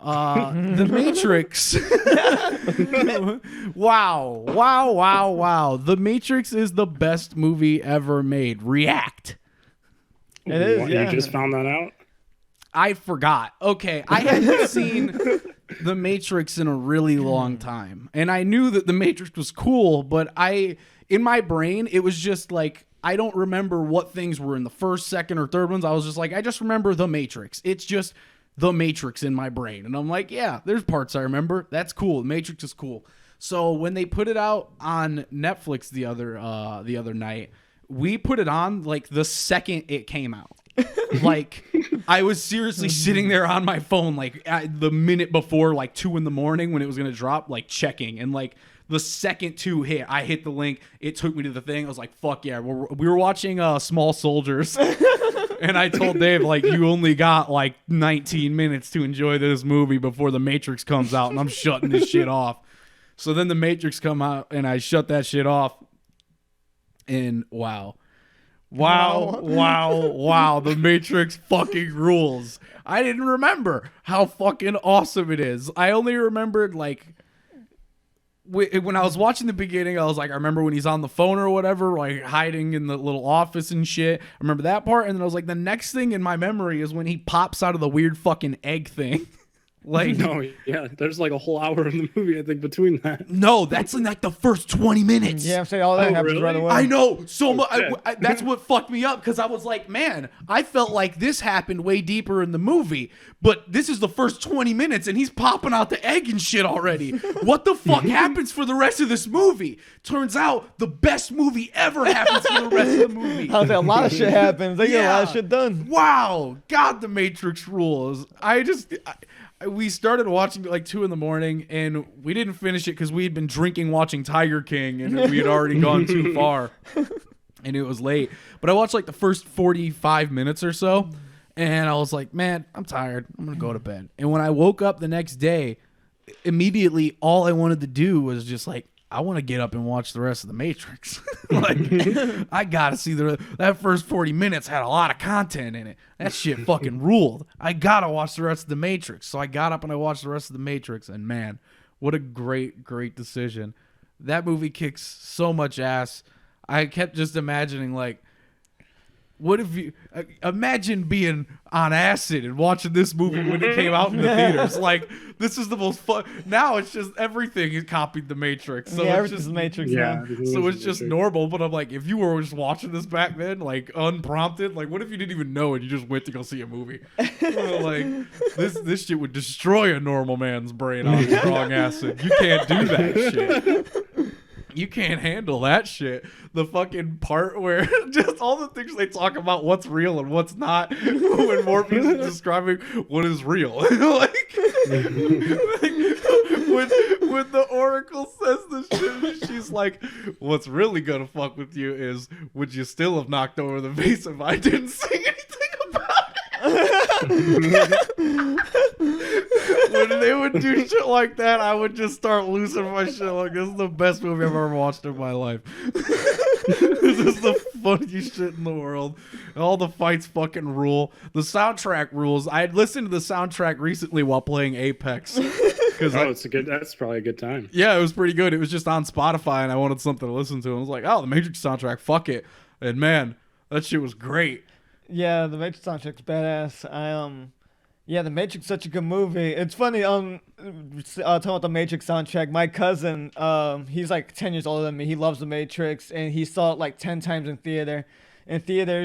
The Matrix. Wow. The Matrix is the best movie ever made. React. It is. What, Yeah. You just found that out? I forgot. Okay, I hadn't seen The Matrix in a really long time. And I knew that The Matrix was cool, but in my brain, it was just like, I don't remember what things were in the first, second, or third ones. I was just like, I just remember The Matrix. It's just The Matrix in my brain. And I'm like, yeah, there's parts I remember. That's cool. The Matrix is cool. So when they put it out on Netflix the other night, we put it on like the second it came out. Like, I was seriously sitting there on my phone like the minute before, like 2 a.m. when it was gonna drop, like checking, and like the second 2 hit, I hit the link, it took me to the thing. I was like, fuck yeah. We were watching Small Soldiers. And I told Dave, like, you only got like 19 minutes to enjoy this movie before The Matrix comes out, and I'm shutting this shit off. So then The Matrix come out, and I shut that shit off. And wow. The Matrix fucking rules. I didn't remember how fucking awesome it is. I only remembered, like, when I was watching the beginning, I was like, I remember when he's on the phone or whatever, like hiding in the little office and shit. I remember that part. And then I was like, the next thing in my memory is when he pops out of the weird fucking egg thing. Like, no, yeah, there's like a whole hour in the movie, I think, between that. No, that's in like the first 20 minutes. Yeah, I'm saying all that happens right away. I know so much. That's what fucked me up, because I was like, man, I felt like this happened way deeper in the movie, but this is the first 20 minutes and he's popping out the egg and shit already. What the fuck happens for the rest of this movie? Turns out the best movie ever happens for the rest of the movie. I was like, a lot of shit happens. They get a lot of shit done. Wow. God, The Matrix rules. We started watching at like 2 a.m. and we didn't finish it because we had been drinking watching Tiger King and we had already gone too far and it was late. But I watched like the first 45 minutes or so and I was like, man, I'm tired. I'm going to go to bed. And when I woke up the next day, immediately all I wanted to do was just like, I want to get up and watch the rest of The Matrix. Like, I got to see that first 40 minutes had a lot of content in it. That shit fucking ruled. I got to watch the rest of The Matrix. So I got up and I watched the rest of The Matrix. And man, what a great, great decision. That movie kicks so much ass. I kept just imagining, like, what if you imagine being on acid and watching this movie when it came out in the theaters? Like, this is the most fun. Now it's just everything is copied The Matrix. So yeah, it's just The Matrix. Yeah. So it's just normal. But I'm like, if you were just watching this back then, like unprompted, like what if you didn't even know and you just went to go see a movie? Like this shit would destroy a normal man's brain on strong acid. You can't do that shit. You can't handle that shit. The fucking part where just all the things they talk about what's real and what's not when Morpheus is describing what is real. like when the Oracle says this shit, she's like, what's really gonna fuck with you is, would you still have knocked over the vase if I didn't sing anything about it? When they would do shit like that, I would just start losing my shit. Like, this is the best movie I've ever watched in my life. This is the funniest shit in the world. All the fights fucking rule. The soundtrack rules. I had listened to the soundtrack recently while playing Apex. That's probably a good time. Yeah, it was pretty good. It was just on Spotify and I wanted something to listen to. And I was like, oh, the Matrix soundtrack, fuck it. And man, that shit was great. Yeah, the Matrix soundtrack's badass. Yeah, The Matrix is such a good movie. It's funny, talking about the Matrix soundtrack, my cousin, he's like 10 years older than me. He loves the Matrix, and he saw it like 10 times in theaters.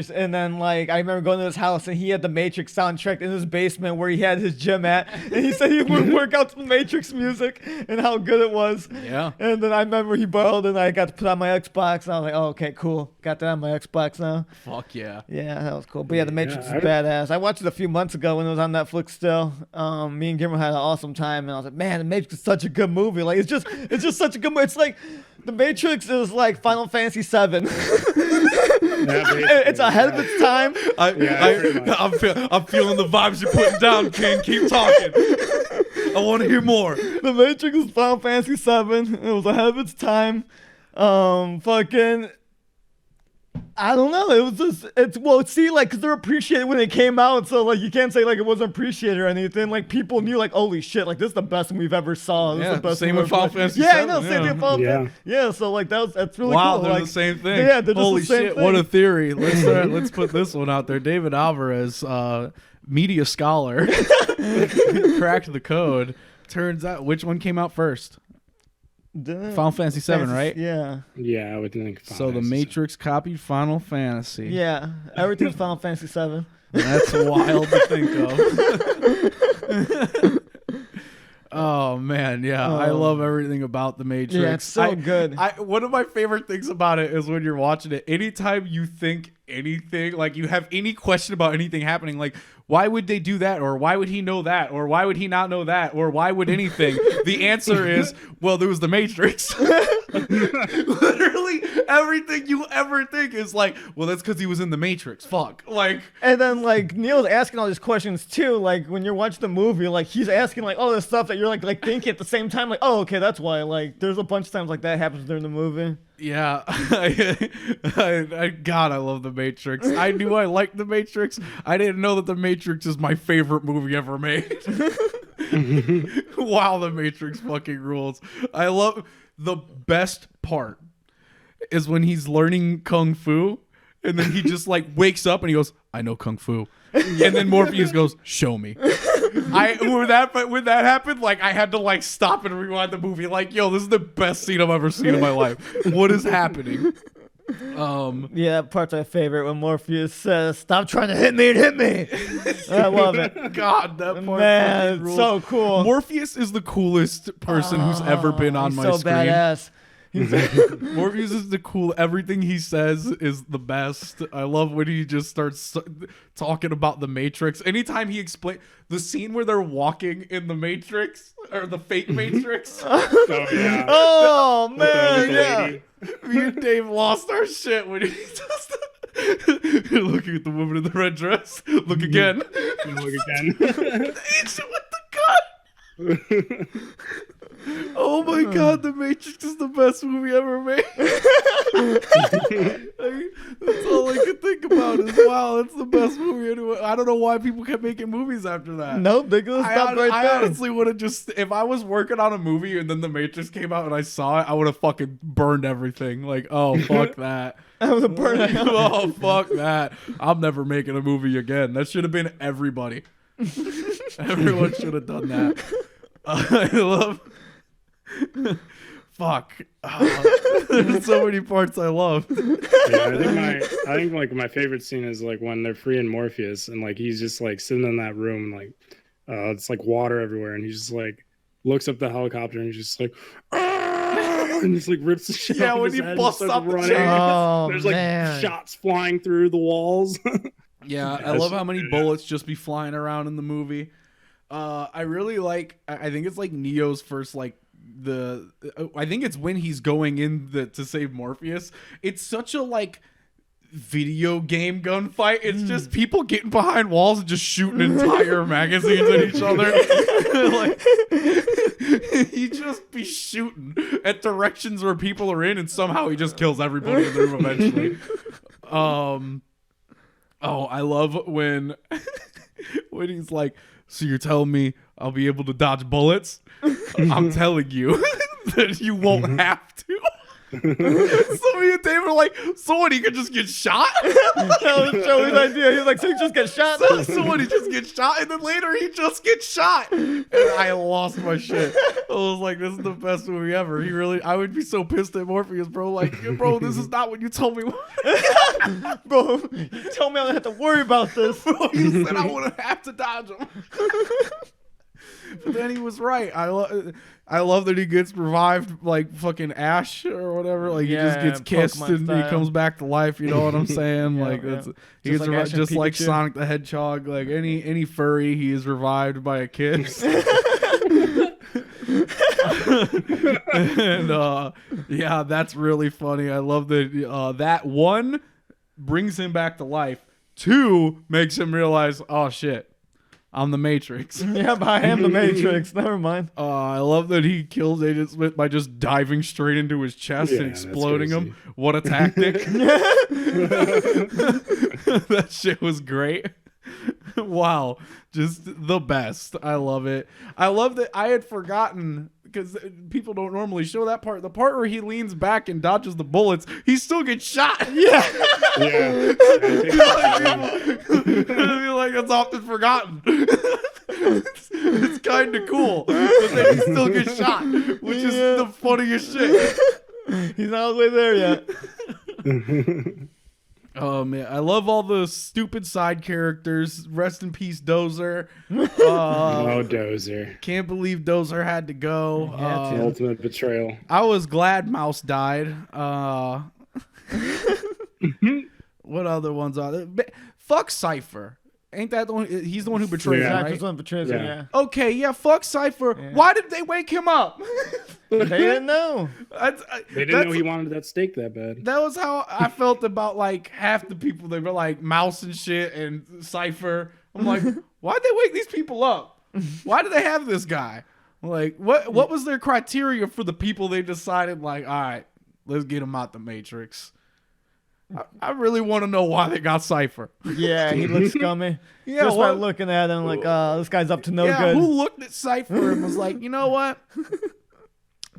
And then, like, I remember going to his house, and he had the Matrix soundtrack in his basement where he had his gym at. And he said he would work out to the Matrix music and how good it was. Yeah. And then I remember he borrowed it, and I got to put on my Xbox, and I was like, oh, okay, cool. Got that on my Xbox now. Fuck yeah. Yeah, that was cool. But yeah, the Matrix is badass. I watched it a few months ago when it was on Netflix still. Me and Gimmer had an awesome time, and I was like, man, the Matrix is such a good movie. Like, it's just such a good movie. It's like, the Matrix is like Final Fantasy VII. It's ahead of its time. I'm feeling the vibes you're putting down, King. Keep talking. I want to hear more. The Matrix is Final Fantasy VII. It was ahead of its time. Fucking I don't know. It was just see, like, because they're appreciated when they came out, so like you can't say like it wasn't appreciated or anything. Like people knew, like, holy shit, like this is the best one we've ever saw. This is the best same one with Final Fantasy Yeah, I VII, know. Same thing with Final Fantasy. Yeah, so like that's really wow, cool. they're Like, the same thing. Yeah, they're just holy the same shit, thing. what a theory. Let's put this one out there. David Alvarez, media scholar, cracked the code. Turns out, which one came out first? Final Fantasy VII, right? Yeah. Yeah, I would think. So the Matrix copied Final Fantasy. Yeah, everything's Final Fantasy VII. That's wild to think of. Oh man, yeah, I love everything about the Matrix. Yeah, it's so good. One of my favorite things about it is when you're watching it. Anytime you think anything, like you have any question about anything happening, like why would they do that, or why would he know that, or why would he not know that, or why would anything? The answer is, well, there was the Matrix. Literally everything you ever think is like, well, that's because he was in the Matrix. Fuck, like. And then like Neil's asking all these questions too. Like when you're watching the movie, like he's asking like all this stuff that you're like thinking at the same time. Like, oh, okay, that's why. Like there's a bunch of times like that happens during the movie. Yeah, God, I love The Matrix. I knew I liked The Matrix. I didn't know that The Matrix is my favorite movie ever made. Wow, The Matrix fucking rules. I love the best part is when he's learning Kung Fu and then he just like wakes up and he goes, I know Kung Fu. And then Morpheus goes, show me. When that happened, like I had to like stop and rewind the movie. Like, yo, this is the best scene I've ever seen in my life. What is happening? Yeah, that part's my favorite when Morpheus says, "Stop trying to hit me and hit me." I love it. God, that part, man, rules. So cool. Morpheus is the coolest person who's ever been on my so screen. Badass. Morpheus is the cool. Everything he says is the best. I love when he just starts talking about the Matrix. Anytime he explains the scene where they're walking in the Matrix or the fake Matrix. Yeah. Oh man, yeah. Me and Dave lost our shit when he just looking at the woman in the red dress. Look again. Look again. The agent with the gun. Oh my God, The Matrix is the best movie ever made. That's all I could think about is, wow, that's the best movie anyway. I don't know why people kept making movies after that. Nope, they could have stopped right there. I honestly would have just, if I was working on a movie and then The Matrix came out and I saw it, I would have fucking burned everything. Like, oh, fuck that. I would have burned it. Oh, fuck that. I'm never making a movie again. That should have been everybody. Everyone should have done that. I love... Fuck. There's so many parts I love. Yeah, I think like my favorite scene is like when they're freeing Morpheus and like he's just like sitting in that room and like it's like water everywhere and he's just like looks up the helicopter and he's just like and just like rips the shit off when his he head busts and up starts the running. chain. Oh, There's like man. shots flying through the walls. Yeah, I love how many bullets just be flying around in the movie. I really like, I think it's like Neo's first like I think it's when he's going in to save Morpheus. It's such a like video game gunfight. It's just people getting behind walls and just shooting entire magazines at each other. Like he just be shooting at directions where people are in, and somehow he just kills everybody in the room eventually. Oh, I love when he's like, so you're telling me I'll be able to dodge bullets? I'm telling you that you won't have to. So me and David are like, so what, he could just get shot? That was Joey's idea. He's like, so he just gets shot? So what, he just gets shot? And then later he just gets shot. And I lost my shit. I was like, this is the best movie ever. I would be so pissed at Morpheus, bro. Like, bro, this is not what you told me. Bro, you told me I don't have to worry about this. Bro, you said I wouldn't have to dodge him. But then he was right. I love that he gets revived like fucking Ash or whatever. Like he just gets kissed Pokemon and style. he comes back to life. You know what I'm saying? Like that's he gets like revived, Ash and just like Pikachu. Sonic the Hedgehog. Like any furry, he is revived by a kiss. And yeah, that's really funny. I love that. That one brings him back to life. 2 makes him realize, oh shit, I'm the Matrix. Yeah, but I am the Matrix. Never mind. I love that he kills Agent Smith by just diving straight into his chest and that's exploding crazy. him. What a tactic. That shit was great. Wow. Just the best. I love it. I love that I had forgotten because people don't normally show that part. The part where he leans back and dodges the bullets, he still gets shot. Yeah. Yeah. I feel like that's often forgotten. It's kind of cool, but then he still gets shot, which is the funniest shit. He's not all the way there yet. Oh man, I love all the stupid side characters. Rest in peace, Dozer. Oh, Dozer. Can't believe Dozer had to go. The ultimate betrayal. I was glad Mouse died. What other ones are there? Fuck Cypher. Ain't that the one? He's the one who betrays him, Yeah. That's right? one betrays him, yeah. Okay, yeah, fuck Cypher. Yeah. Why did they wake him up? They didn't know. They didn't know he wanted that steak that bad. That was how I felt about like half the people. They were like Mouse and shit and Cypher. I'm like, why'd they wake these people up? Why do they have this guy? Like, what was their criteria for the people they decided like, all right, let's get him out the Matrix? I really want to know why they got Cypher. Yeah, he looks scummy. Yeah, Just by what- looking at him, like, this guy's up to no Yeah, good. who looked at Cypher and was like, you know what?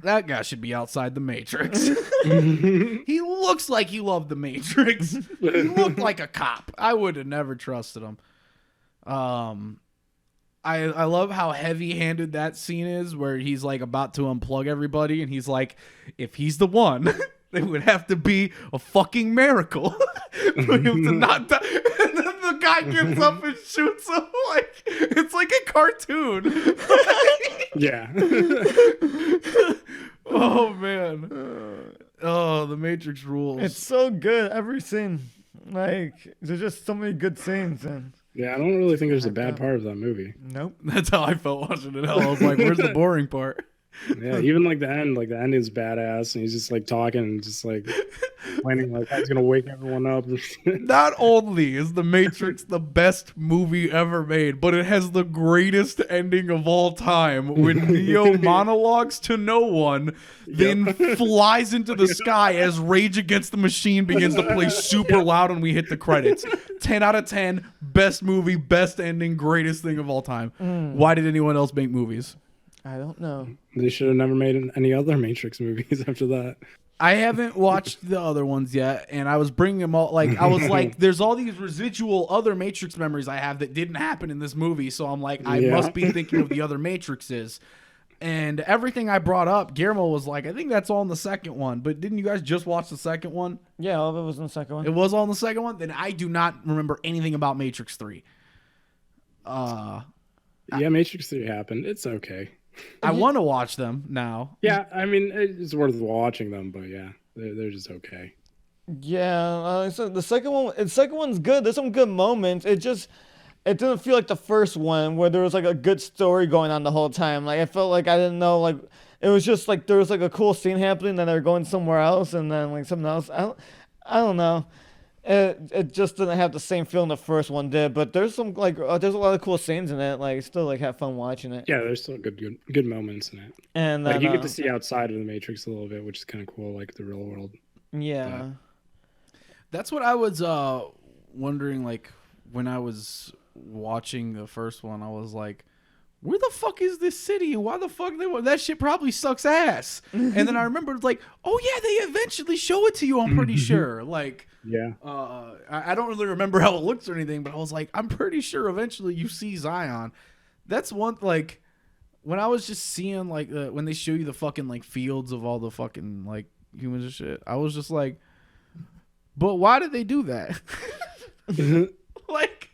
That guy should be outside the Matrix. He looks like he loved the Matrix. He looked like a cop. I would have never trusted him. I love how heavy-handed that scene is where he's like about to unplug everybody and he's like, if he's the one, it would have to be a fucking miracle for him to not die. And then the guy gets up and shoots him like it's like a cartoon. Yeah. Oh man. Oh, the Matrix rules. It's so good, every scene. Like, there's just so many good scenes. And Yeah, I don't really think there's a bad part of that movie. nope. That's how I felt watching it. I was like, where's the boring part? Yeah, even like the ending's badass, and he's just like talking and just like planning like how he's gonna wake everyone up. Not only is The Matrix the best movie ever made, but it has the greatest ending of all time when Neo monologues to no one, then flies into the sky as Rage Against the Machine begins to play super loud and we hit the credits. 10 out of 10, best movie, best ending, greatest thing of all time. Why did anyone else make movies? I don't know. They should have never made any other Matrix movies after that. I haven't watched the other ones yet, and I was bringing them all. Like, I was like, there's all these residual other Matrix memories I have that didn't happen in this movie. So I'm like, I must be thinking of the other Matrixes. And everything I brought up, Guillermo was like, I think that's all in the second one. But didn't you guys just watch the second one? Yeah, all of it was in the second one. It was all in the second one? Then I do not remember anything about Matrix 3. Yeah, Matrix 3 happened. It's okay. I want to watch them now. Yeah, I mean, it's worth watching them, but yeah, they're just okay. Yeah, so the second one's good. There's some good moments. It didn't feel like the first one where there was like a good story going on the whole time. Like I felt like I didn't know, like it was just like there was like a cool scene happening, then they're going somewhere else, and then like something else. I don't know. It just didn't have the same feeling the first one did. But there's some like there's a lot of cool scenes in it. Like still like have fun watching it. Yeah, there's still good moments in it. And Like then, you get to see outside of the Matrix a little bit, which is kind of cool, like the real world. yeah. That's what I was wondering, like, when I was watching the first one, I was like, where the fuck is this city? And why the fuck that shit probably sucks ass. And then I remembered, like, oh yeah, they eventually show it to you, I'm pretty sure. Like, Yeah. I don't really remember how it looks or anything, but I was like, I'm pretty sure eventually you see Zion. That's one, like, when I was just seeing, like, when they show you the fucking, like, fields of all the fucking, like, humans and shit, I was just like, but why did they do that? like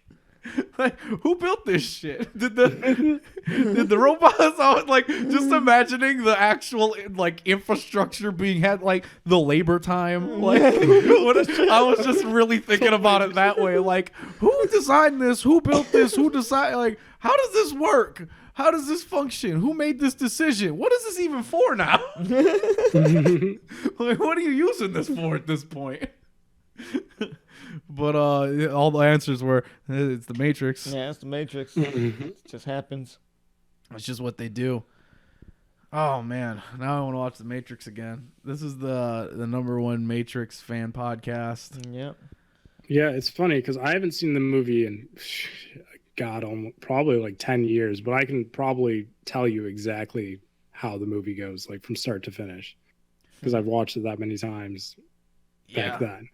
who built this shit? Did the robots? I was like just imagining the actual like infrastructure being had, like the labor time. Like I was just really thinking about it that way. Like who designed this? Who built this? Who decided? Like how does this work? How does this function? Who made this decision? What is this even for now? Like what are you using this for at this point? But all the answers were it's the Matrix. Yeah, it's the Matrix. Mhm. It just happens. It's just what they do. Oh man, now I want to watch the Matrix again. This is the number one Matrix fan podcast. Yep. Yeah, it's funny because I haven't seen the movie in God, almost, probably like 10 years, but I can probably tell you exactly how the movie goes, like from start to finish, because I've watched it that many times back then,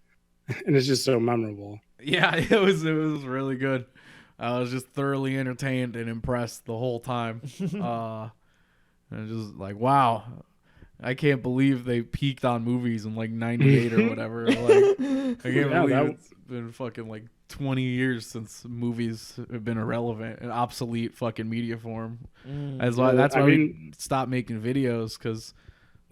and it's just so memorable. Yeah, it was really good. I was just thoroughly entertained and impressed the whole time. And just like, wow, I can't believe they peaked on movies in like 98 or whatever. Like, I can't believe it's been fucking like 20 years since movies have been irrelevant and obsolete fucking media form. That's why we stopped making videos, because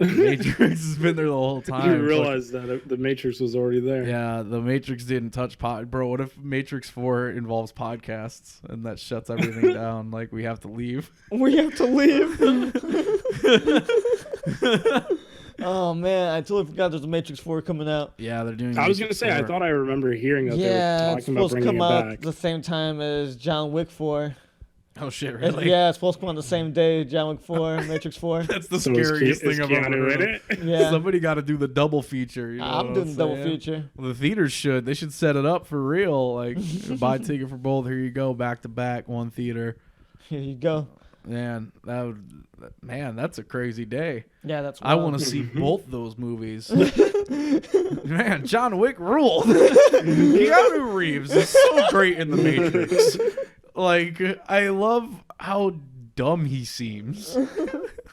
Matrix has been there the whole time. You realize that the Matrix was already there. Yeah, the Matrix didn't touch bro. What if Matrix 4 involves podcasts and that shuts everything down? Like, we have to leave. We have to leave. Oh man, I totally forgot there's a Matrix 4 coming out. Yeah, they're doing. I was gonna say, I thought I remember hearing that they were it's talking about supposed to bringing come it out back. the same time as John Wick 4. Oh shit, really? Yeah, it's supposed to come on the same day. John Wick 4, Matrix 4. That's the So scariest is thing I've Keanu ever in heard. it? Yeah, Somebody got to do the double feature. You know I'm what doing the double saying? feature. Well, the theaters should. They should set it up for real. Like, buy a ticket for both. Here you go, back to back, one theater. Here you go. Man, that's a crazy day. Yeah, that's. I wild. want to see both those movies. Man, John Wick ruled. Keanu Reeves is so great in The Matrix. Like, I love how dumb he seems.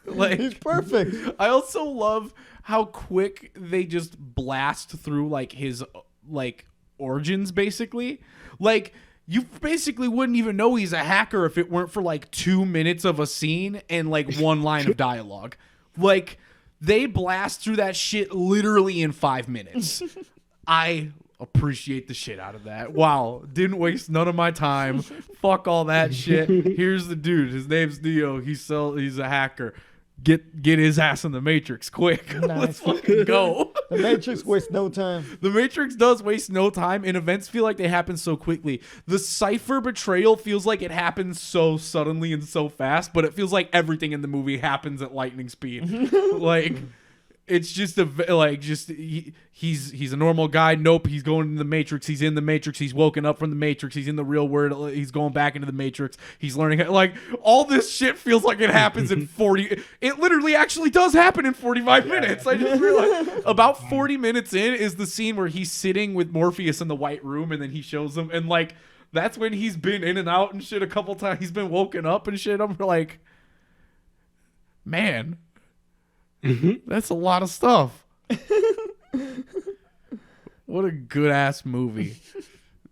Like, He's perfect. I also love how quick they just blast through like his like origins, basically. Like, you basically wouldn't even know he's a hacker if it weren't for like 2 minutes of a scene and like one line of dialogue. Like, they blast through that shit literally in 5 minutes. I appreciate the shit out of that. Wow, didn't waste none of my time. Fuck all that shit. Here's the dude. His name's Neo. He's a hacker. Get his ass in the Matrix quick. Let's fucking go. The Matrix wastes no time. The Matrix does waste no time, and events feel like they happen so quickly. The Cypher betrayal feels like it happens so suddenly and so fast, but it feels like everything in the movie happens at lightning speed. Like, it's just he's a normal guy. Nope, he's going in the Matrix. He's in the Matrix. He's woken up from the Matrix. He's in the real world. He's going back into the Matrix. He's learning, like, all this shit feels like it happens in 40. It literally actually does happen in 45 minutes. I just realized about 40 minutes in is the scene where he's sitting with Morpheus in the white room, and then he shows him, and like that's when he's been in and out and shit a couple times. He's been woken up and shit. I'm like, man. That's a lot of stuff. What a good ass movie.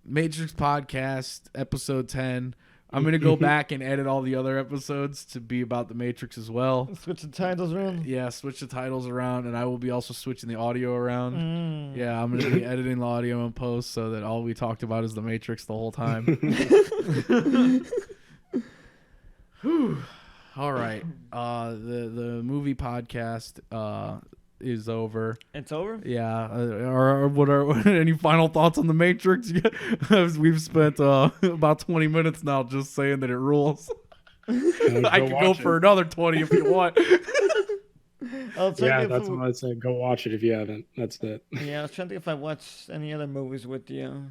Matrix Podcast, episode 10. I'm going to go back and edit all the other episodes to be about the Matrix as well. Switch the titles around. Yeah, switch the titles around, and I will be also switching the audio around. Yeah, I'm going to be editing the audio in post so that all we talked about is the Matrix the whole time. Whew. All right. The movie podcast is over. It's over? Yeah. What are any final thoughts on the Matrix? We've spent about 20 minutes now just saying that it rules. I could go for another 20 if you want. Yeah, that's what I'd say. Go watch it if you haven't. That's it. Yeah, I was trying to think if I watched any other movies with you.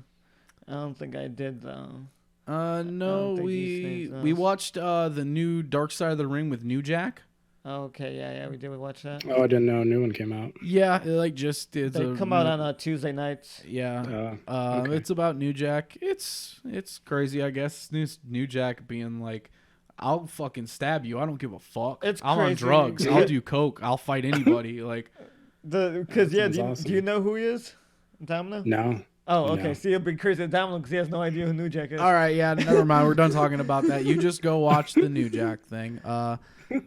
I don't think I did, though. No, we watched the new Dark Side of the Ring with New Jack. Oh, okay, yeah, we did. We watched that. Oh, I didn't know a new one came out. Yeah, it like just they come out on Tuesday nights. Yeah, okay. It's about New Jack. It's crazy, I guess. New Jack being like, I'll fucking stab you. I don't give a fuck. I'm on drugs. I'll do coke. I'll fight anybody. Like, because do you know who he is? Domino? No. Oh, okay. No. See, it'd be crazy to Domino because he has no idea who New Jack is. All right, yeah, never mind. We're done talking about that. You just go watch the New Jack thing.